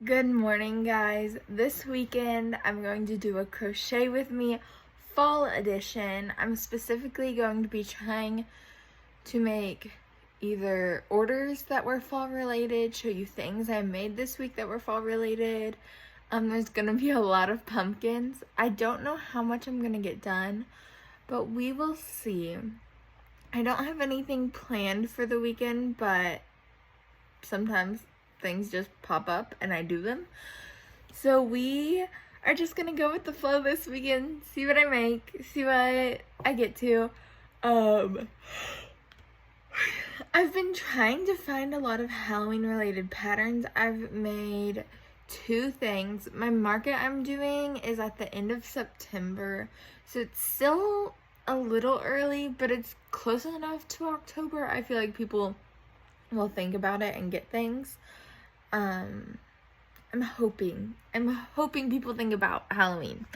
Good morning, guys. This weekend I'm going to do a crochet with me fall edition. I'm specifically going to be trying to make either orders that were fall related, show you things I made this week that were fall related. There's gonna be a lot of pumpkins. I don't know how much I'm gonna get done, but we will see. I don't have anything planned for the weekend, but sometimes things just pop up and I do them. So we are just gonna go with the flow this weekend, see what I make, see what I get to. I've been trying to find a lot of Halloween related patterns. I've made two things. My market I'm doing is at the end of September, so it's still a little early, but it's close enough to October. I feel like people will think about it and get things. I'm hoping people think about Halloween.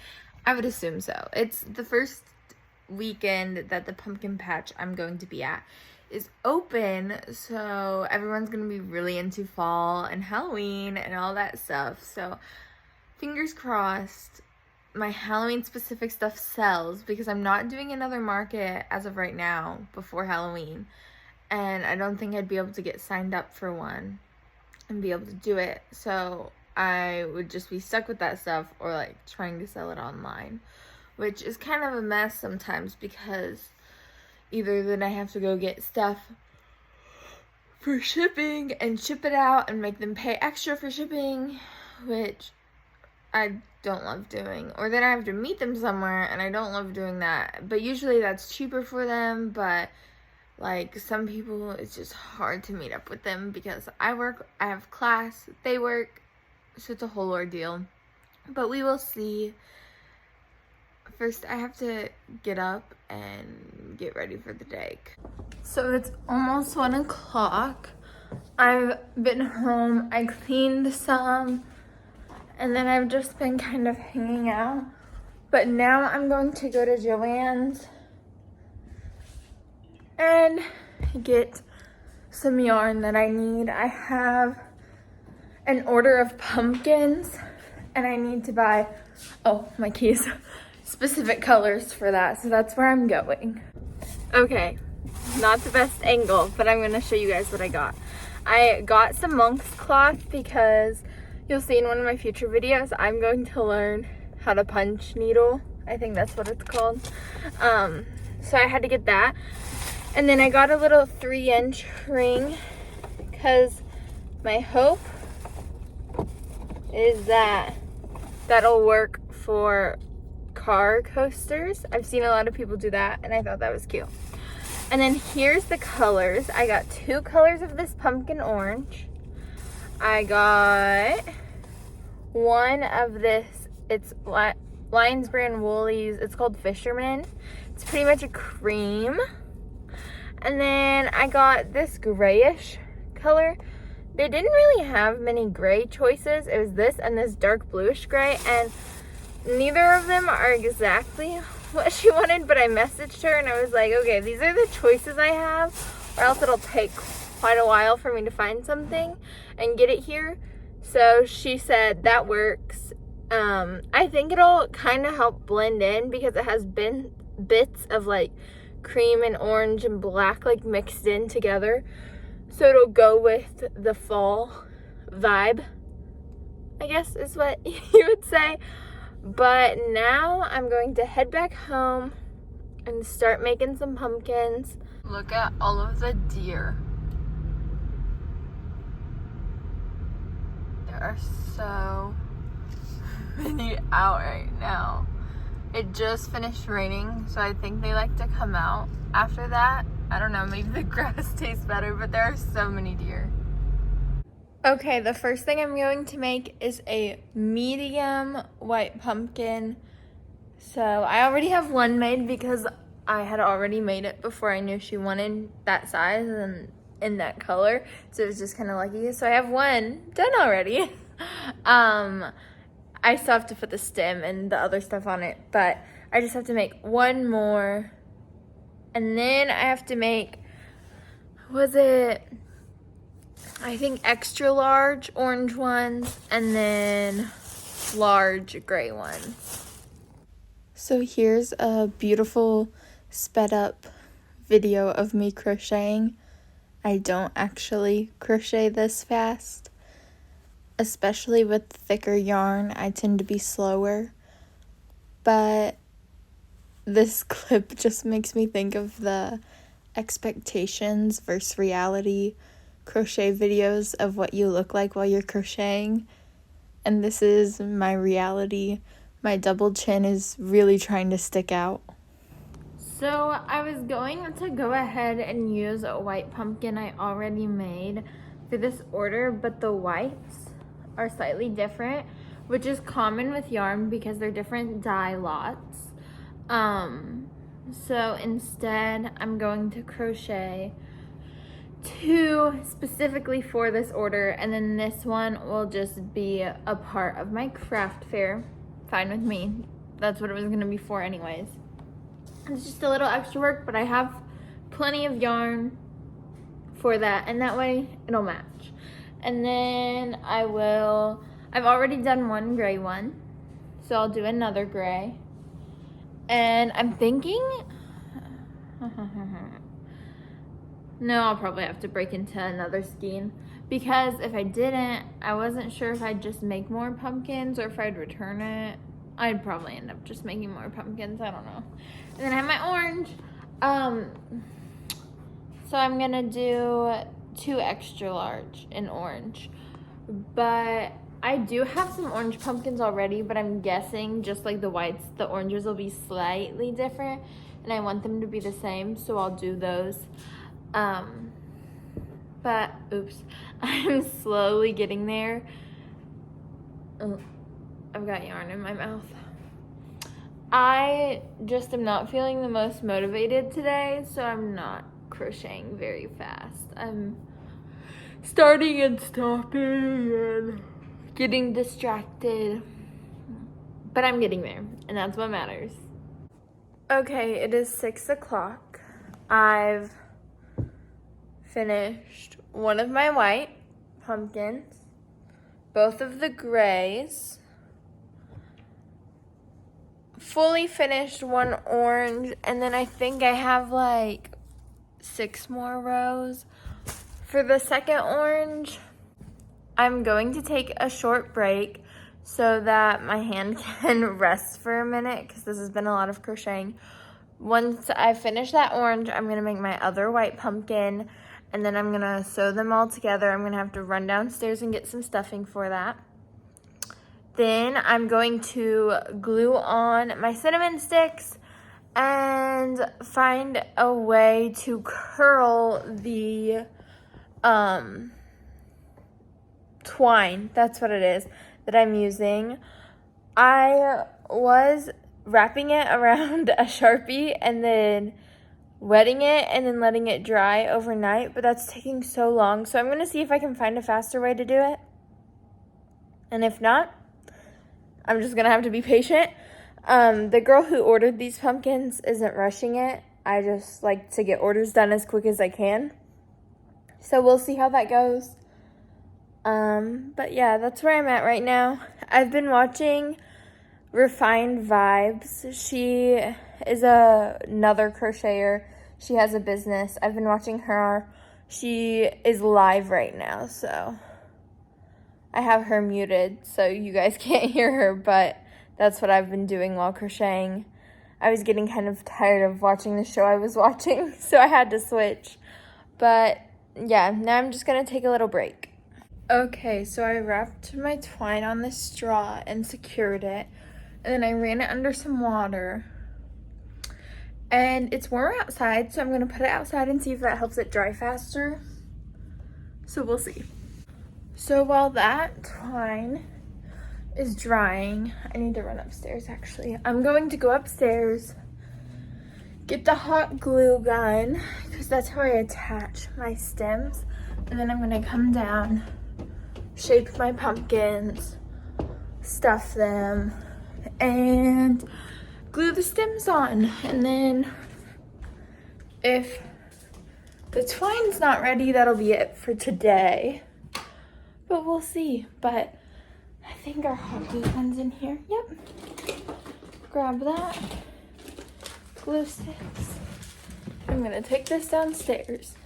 I would assume so. It's the first weekend that the pumpkin patch I'm going to be at is open, so everyone's gonna be really into fall and Halloween and all that stuff. So fingers crossed my Halloween specific stuff sells, because I'm not doing another market as of right now before Halloween, and I don't think I'd be able to get signed up for one and be able to do it, so I would just be stuck with that stuff or like trying to sell it online, which is kind of a mess sometimes, because either then I have to go get stuff for shipping and ship it out and make them pay extra for shipping, which I don't love doing, or then I have to meet them somewhere and I don't love doing that, but usually that's cheaper for them. But like some people, it's just hard to meet up with them because I work, I have class, they work, so it's a whole ordeal. But we will see. First, I have to get up and get ready for the day. So it's almost 1 o'clock. I've been home, I cleaned some, and then I've just been kind of hanging out. But now I'm going to go to Joann's and get some yarn that I need. I have an order of pumpkins and I need to buy, oh, my keys, specific colors for that. So that's where I'm going. Okay, not the best angle, but I'm gonna show you guys what I got. I got some monk's cloth because you'll see in one of my future videos, I'm going to learn how to punch needle. I think that's what it's called. So I had to get that. And then I got a little 3-inch ring because my hope is that that'll work for car coasters. I've seen a lot of people do that and I thought that was cute. And then here's the colors. I got 2 colors of this pumpkin orange. I got one of this, it's Lions Brand Woolies, it's called Fisherman. It's pretty much a cream. And then I got this grayish color. They didn't really have many gray choices. It was this and this dark bluish gray, and neither of them are exactly what she wanted, but I messaged her and I was like, okay, these are the choices I have, or else it'll take quite a while for me to find something and get it here. So she said that works. I think it'll kind of help blend in because it has been bits of like cream and orange and black like mixed in together, so it'll go with the fall vibe, I guess is what you would say. But now I'm going to head back home and start making some pumpkins. Look at all of the deer. There are so many out right now. It just finished raining, so I think they like to come out after that. I don't know, maybe the grass tastes better, but there are so many deer. Okay, the first thing I'm going to make is a medium white pumpkin. So I already have one made because I had already made it before I knew she wanted that size and in that color. So it was just kind of lucky. So I have one done already. I still have to put the stem and the other stuff on it, but I just have to make one more. And then I have to make, I think extra large orange ones and then large gray ones. So here's a beautiful sped up video of me crocheting. I don't actually crochet this fast, especially with thicker yarn. I tend to be slower, but this clip just makes me think of the expectations versus reality crochet videos of what you look like while you're crocheting. And this is my reality. My double chin is really trying to stick out. So I was going to go ahead and use a white pumpkin I already made for this order, but the whites are slightly different, which is common with yarn because they're different dye lots. So instead I'm going to crochet 2 specifically for this order, and then this one will just be a part of my craft fair. Fine with me. That's what it was gonna be for anyways. It's just a little extra work, but I have plenty of yarn for that, and that way it'll match. And then I've already done one gray one, so I'll do another gray. And I'm thinking, no, I'll probably have to break into another skein, because if I didn't, I wasn't sure if I'd just make more pumpkins or if I'd return it. I'd probably end up just making more pumpkins, I don't know. And then I have my orange. So I'm gonna do 2 extra large in orange. But I do have some orange pumpkins already, but I'm guessing just like the whites, the oranges will be slightly different, and I want them to be the same, so I'll do those. But oops, I'm slowly getting there. Oh, I've got yarn in my mouth. I just am not feeling the most motivated today, so I'm not crocheting very fast. I'm starting and stopping and getting distracted, but I'm getting there, and that's what matters. Okay, it is 6 o'clock. I've finished one of my white pumpkins, both of the grays, fully finished one orange, and then I think I have like 6 more rows. For the second orange, I'm going to take a short break so that my hand can rest for a minute, because this has been a lot of crocheting. Once I finish that orange, I'm going to make my other white pumpkin, and then I'm going to sew them all together. I'm going to have to run downstairs and get some stuffing for that. Then I'm going to glue on my cinnamon sticks and find a way to curl the twine, that's what it is, that I'm using. I was wrapping it around a Sharpie and then wetting it and then letting it dry overnight, but that's taking so long, so I'm going to see if I can find a faster way to do it. And if not, I'm just going to have to be patient. The girl who ordered these pumpkins isn't rushing it. I just like to get orders done as quick as I can. So we'll see how that goes. But yeah, that's where I'm at right now. I've been watching Refined Vibes. She is another crocheter. She has a business. I've been watching her. She is live right now, so I have her muted so you guys can't hear her, but that's what I've been doing while crocheting. I was getting kind of tired of watching the show I was watching, so I had to switch. But yeah, now I'm just gonna take a little break. Okay, so I wrapped my twine on the straw and secured it, and then I ran it under some water. And it's warmer outside, so I'm gonna put it outside and see if that helps it dry faster. So we'll see. So while that twine is drying, I need to run upstairs actually. I'm going to go upstairs, get the hot glue gun, because that's how I attach my stems. And then I'm gonna come down, shape my pumpkins, stuff them, and glue the stems on. And then if the twine's not ready, that'll be it for today. but we'll see. But I think our hot glue gun's in here. Yep. Grab that. Glue sticks. I'm gonna take this downstairs.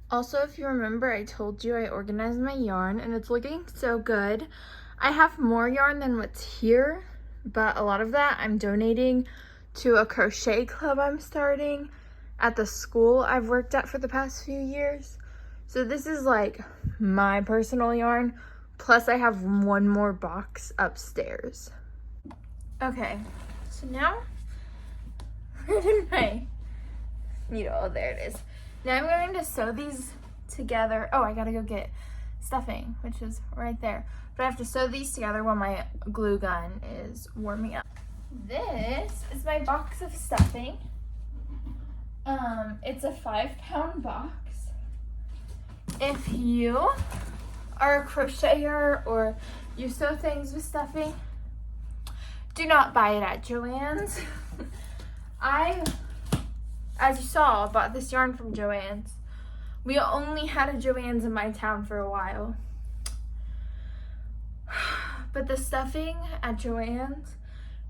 Also, if you remember, I told you I organized my yarn and it's looking so good. I have more yarn than what's here, but a lot of that I'm donating to a crochet club I'm starting at the school I've worked at for the past few years. So this is like my personal yarn, plus I have one more box upstairs. Okay, so now, where did my needle? Oh, there it is. Now I'm going to sew these together. Oh, I gotta go get stuffing, which is right there. But I have to sew these together while my glue gun is warming up. This is my box of stuffing. It's a 5-pound box. If you are a crocheter or you sew things with stuffing, do not buy it at Joann's. As you saw, bought this yarn from Joann's. We only had a Joann's in my town for a while. But the stuffing at Joann's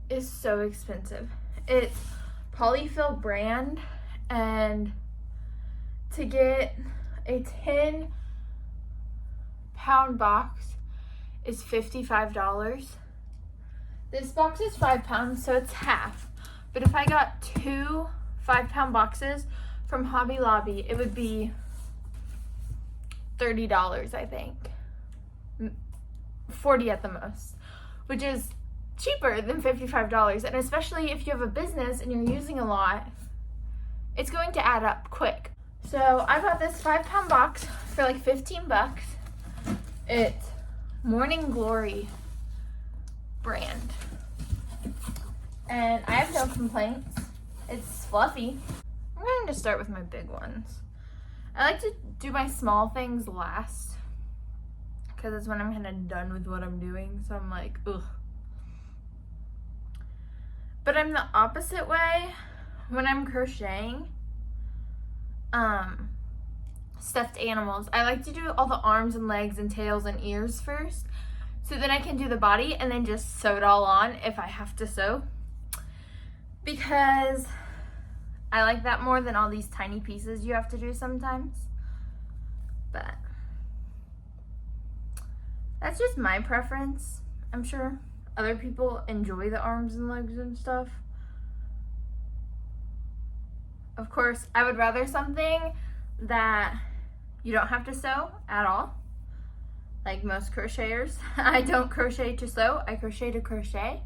is so expensive. It's Polyfill brand, and to get a 10-pound box is $55. This box is 5 pounds, so it's half. But if I got 2 5-pound boxes from Hobby Lobby, it would be $30, I think. 40 at the most, which is cheaper than $55. And especially if you have a business and you're using a lot, it's going to add up quick. So I bought this 5-pound box for like 15 bucks. It's Morning Glory brand. And I have no complaints. It's fluffy. I'm going to start with my big ones. I like to do my small things last, because it's when I'm kind of done with what I'm doing. So I'm like, ugh. But I'm the opposite way when I'm crocheting stuffed animals. I like to do all the arms and legs and tails and ears first, so then I can do the body and then just sew it all on if I have to sew, because I like that more than all these tiny pieces you have to do sometimes. But that's just my preference. I'm sure other people enjoy the arms and legs and stuff. Of course, I would rather something that you don't have to sew at all, like most crocheters. I don't crochet to sew, I crochet to crochet.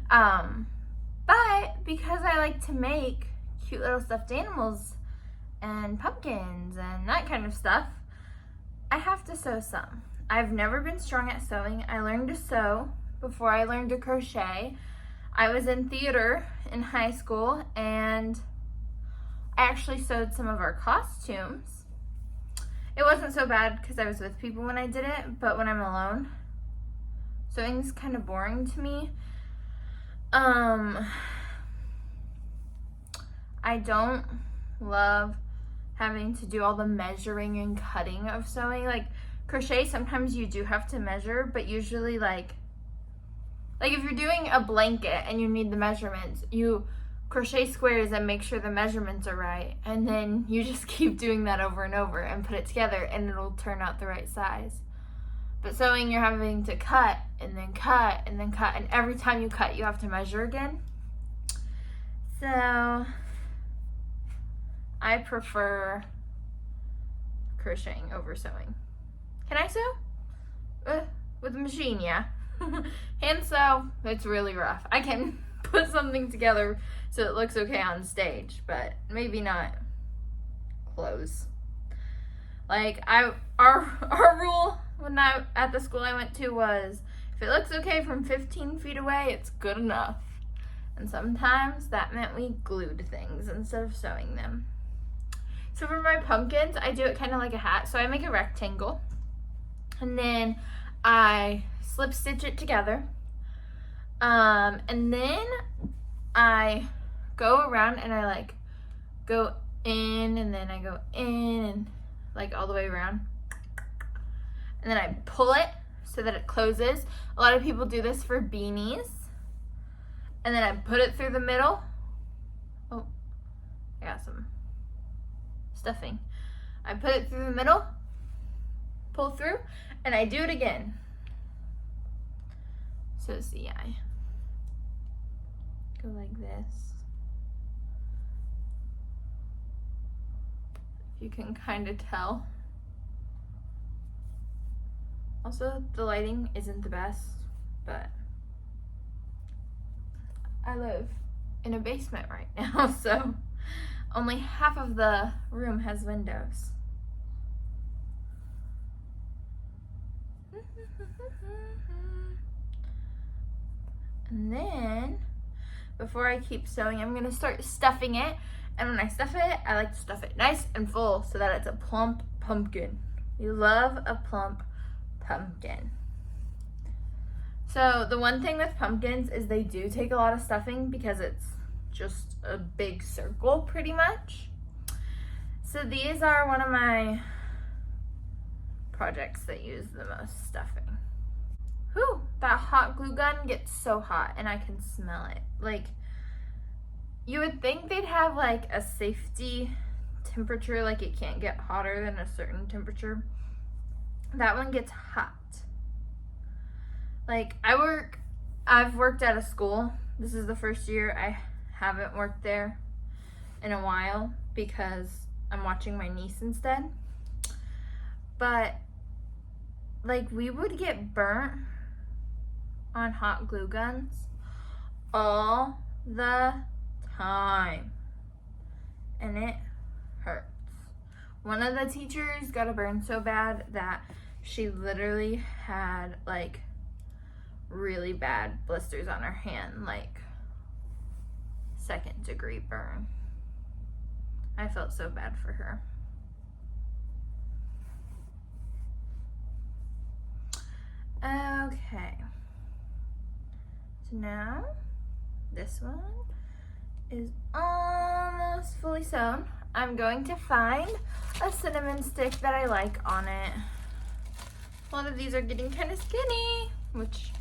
But because I like to make cute little stuffed animals and pumpkins and that kind of stuff, I have to sew some. I've never been strong at sewing. I learned to sew before I learned to crochet. I was in theater in high school, and I actually sewed some of our costumes. It wasn't so bad because I was with people when I did it, but when I'm alone, sewing's kind of boring to me. I don't love having to do all the measuring and cutting of sewing. Like crochet, sometimes you do have to measure, but usually like if you're doing a blanket and you need the measurements, you crochet squares and make sure the measurements are right, and then you just keep doing that over and over and put it together and it'll turn out the right size. But sewing, you're having to cut and then cut and then cut, and every time you cut you have to measure again. So I prefer crocheting over sewing. Can I sew? With a machine, yeah. Hand sew, it's really rough. I can put something together so it looks okay on stage, but maybe not clothes. Like our rule when at the school I went to was, if it looks okay from 15 feet away, it's good enough. And sometimes that meant we glued things instead of sewing them. So for my pumpkins, I do it kind of like a hat. So I make a rectangle, and then I slip stitch it together. And then I go around and I like go in, and then I go in and like all the way around. and then I pull it so that it closes. A lot of people do this for beanies. And then I put it through the middle. Oh, I got some stuffing. I put it through the middle, pull through, and I do it again. So see, I go like this. You can kind of tell. Also, the lighting isn't the best, but I live in a basement right now, so only half of the room has windows. And then, before I keep sewing, I'm gonna start stuffing it. And when I stuff it, I like to stuff it nice and full so that it's a plump pumpkin. We love a plump pumpkin. So the one thing with pumpkins is they do take a lot of stuffing because it's just a big circle pretty much. So these are one of my projects that use the most stuffing. Whew, that hot glue gun gets so hot and I can smell it. Like, you would think they'd have like a safety temperature, like it can't get hotter than a certain temperature. That one gets hot. Like, I've worked at a school. This is the first year I haven't worked there in a while because I'm watching my niece instead. But like, we would get burnt on hot glue guns all the time, and it hurts. One of the teachers got a burn so bad that she literally had like really bad blisters on her hand, like 2nd degree burn. I felt so bad for her. Okay, so now this one is almost fully sewn. I'm going to find a cinnamon stick that I like on it. A lot of these are getting kind of skinny, which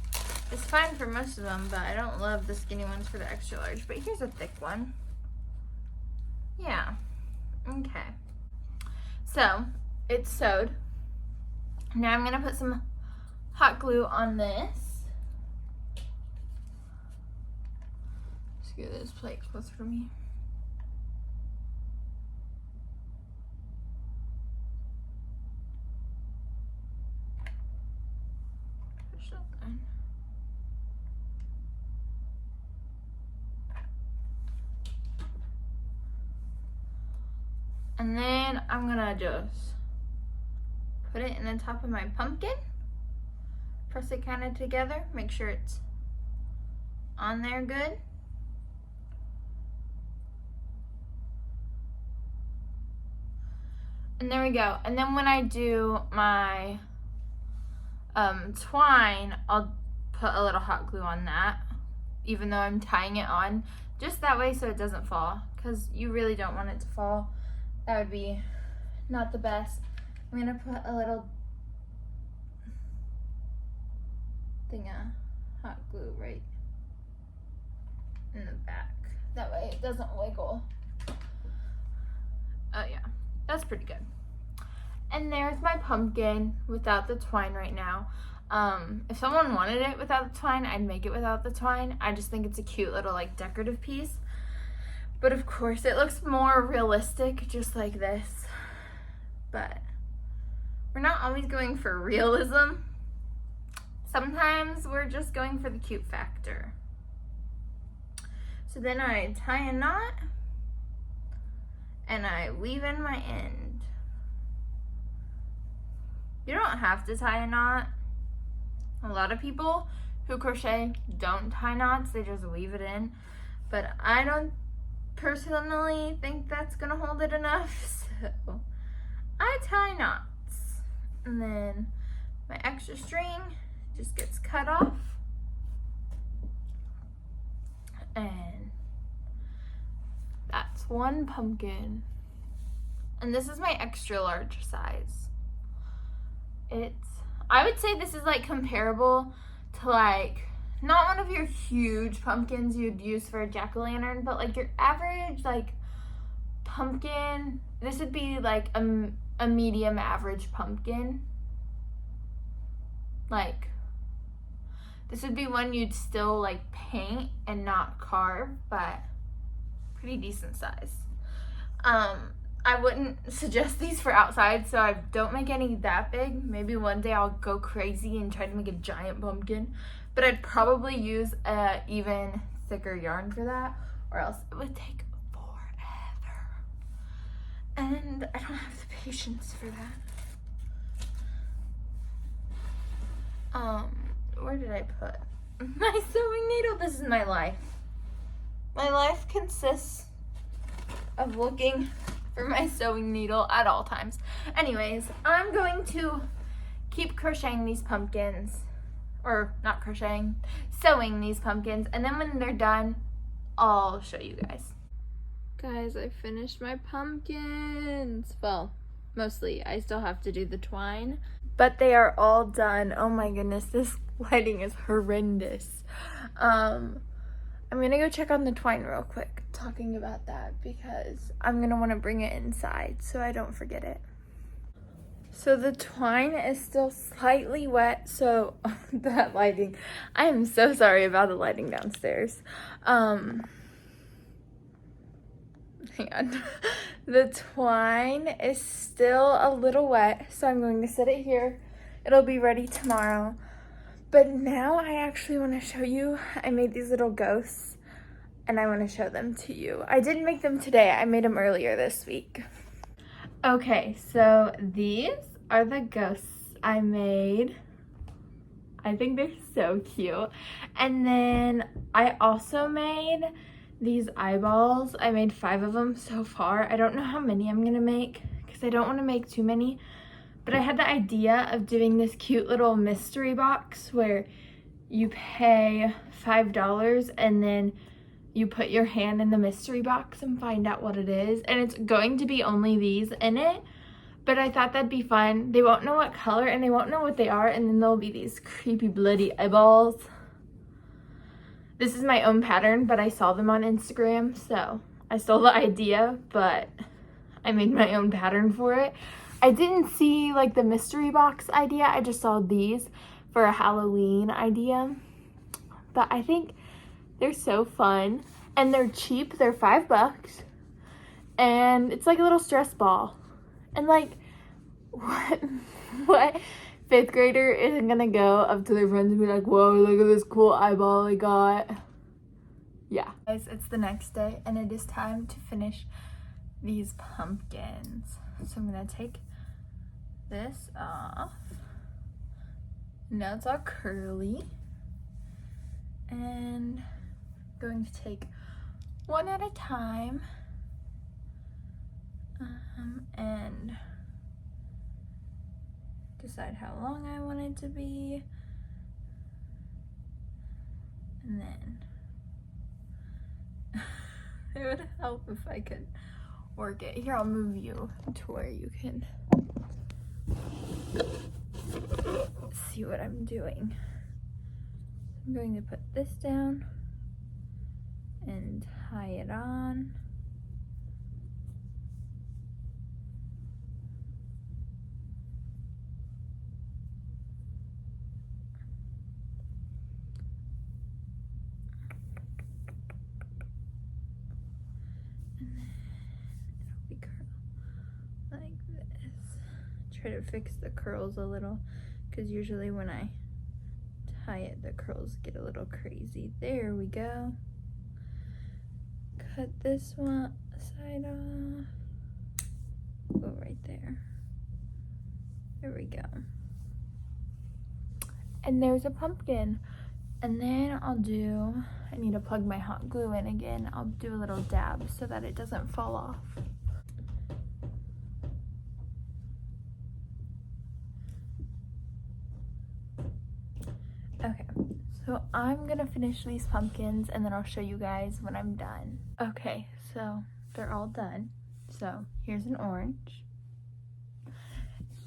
is fine for most of them, but I don't love the skinny ones for the extra large. But here's a thick one. Yeah, okay. So it's sewed. Now I'm gonna put some hot glue on this. Just get this plate close for me. Push that in. And then I'm gonna just put it in the top of my pumpkin. Press it kind of together, make sure it's on there good. And there we go. And then when I do my twine, I'll put a little hot glue on that, even though I'm tying it on, just that way so it doesn't fall, because you really don't want it to fall. That would be not the best. I'm gonna put a little thing of hot glue right in the back. That way it doesn't wiggle. Oh yeah, that's pretty good. And there's my pumpkin without the twine right now. If someone wanted it without the twine, I'd make it without the twine. I just think it's a cute little like decorative piece. But of course it looks more realistic just like this. But we're not always going for realism. Sometimes we're just going for the cute factor. So then I tie a knot and I weave in my end. You don't have to tie a knot. A lot of people who crochet don't tie knots, they just weave it in. But I don't personally think that's gonna hold it enough, so I tie knots. And then my extra string just gets cut off. And that's one pumpkin. And this is my extra large size. It's I would say this is like comparable to like, not one of your huge pumpkins you'd use for a jack-o'-lantern, but like your average like pumpkin. This would be like a medium average pumpkin. Like, this would be one you'd still like paint and not carve, but pretty decent size. I wouldn't suggest these for outside, so I don't make any that big. Maybe one day I'll go crazy and try to make a giant pumpkin, but I'd probably use a even thicker yarn for that, or else it would take forever. And I don't have the patience for that. Where did I put my sewing needle? This is my life. My life consists of looking for my sewing needle at all times. Anyways, I'm going to keep crocheting these pumpkins, or not crocheting, sewing these pumpkins, and then when they're done, I'll show you guys. Guys, I finished my pumpkins. Well, mostly. I still have to do the twine, but they are all done. Oh my goodness, this lighting is horrendous. I'm gonna go check on the twine real quick, talking about that, because I'm gonna want to bring it inside so I don't forget it. So the twine is still slightly wet, so that lighting, I am so sorry about the lighting downstairs. Hang on. The twine is still a little wet, so I'm going to set it here. It'll be ready tomorrow. But now I actually want to show you, I made these little ghosts, and I want to show them to you. I didn't make them today, I made them earlier this week. Okay, so these are the ghosts I made. I think they're so cute. And then I also made these eyeballs. I made 5 of them so far. I don't know how many I'm gonna make because I don't want to make too many. But I had the idea of doing this cute little mystery box where you pay $5 and then you put your hand in the mystery box and find out what it is. And it's going to be only these in it. But I thought that'd be fun. They won't know what color and they won't know what they are. And then there'll be these creepy bloody eyeballs. This is my own pattern, but I saw them on Instagram. So I stole the idea, but I made my own pattern for it. I didn't see like the mystery box idea. I just saw these for a Halloween idea. But I think they're so fun and they're cheap. They're $5 and it's like a little stress ball. And like, what 5th grader isn't gonna go up to their friends and be like, whoa, look at this cool eyeball I got. Yeah. Guys, it's the next day and it is time to finish these pumpkins. So I'm gonna take this off. Now it's all curly. And I'm going to take one at a time. And decide how long I want it to be. And then it would help if I could work it. Here, I'll move you to where you can see what I'm doing. I'm going to put this down and tie it on. Try to fix the curls a little because usually when I tie it the curls get a little crazy. There we go. Cut this one side off. Go right there. There we go. And there's a pumpkin. And then I need to plug my hot glue in again. I'll do a little dab so that it doesn't fall off. Okay, so I'm gonna finish these pumpkins and then I'll show you guys when I'm done. Okay, so they're all done. So here's an orange.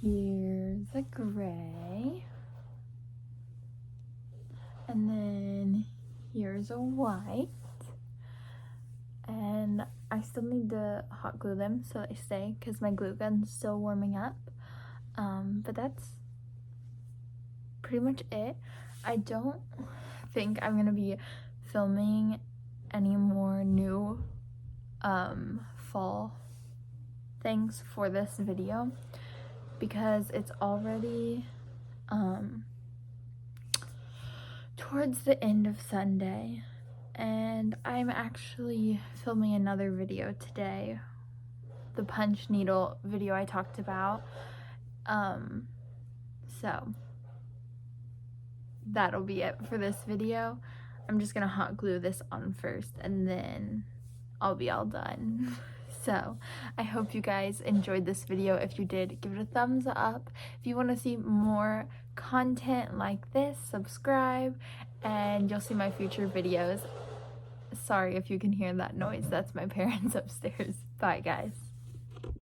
here's a gray. And then here's a white. And I still need to hot glue them so they stay because my glue gun's still warming up. But that's pretty much it. I don't think I'm gonna be filming any more new fall things for this video because it's already towards the end of Sunday, and I'm actually filming another video today, the punch needle video I talked about. So that'll be it for this video. I'm just gonna hot glue this on first and then I'll be all done. So I hope you guys enjoyed this video. If you did, give it a thumbs up. If you want to see more content like this, subscribe and you'll see my future videos. Sorry if you can hear that noise, that's my parents upstairs. Bye guys.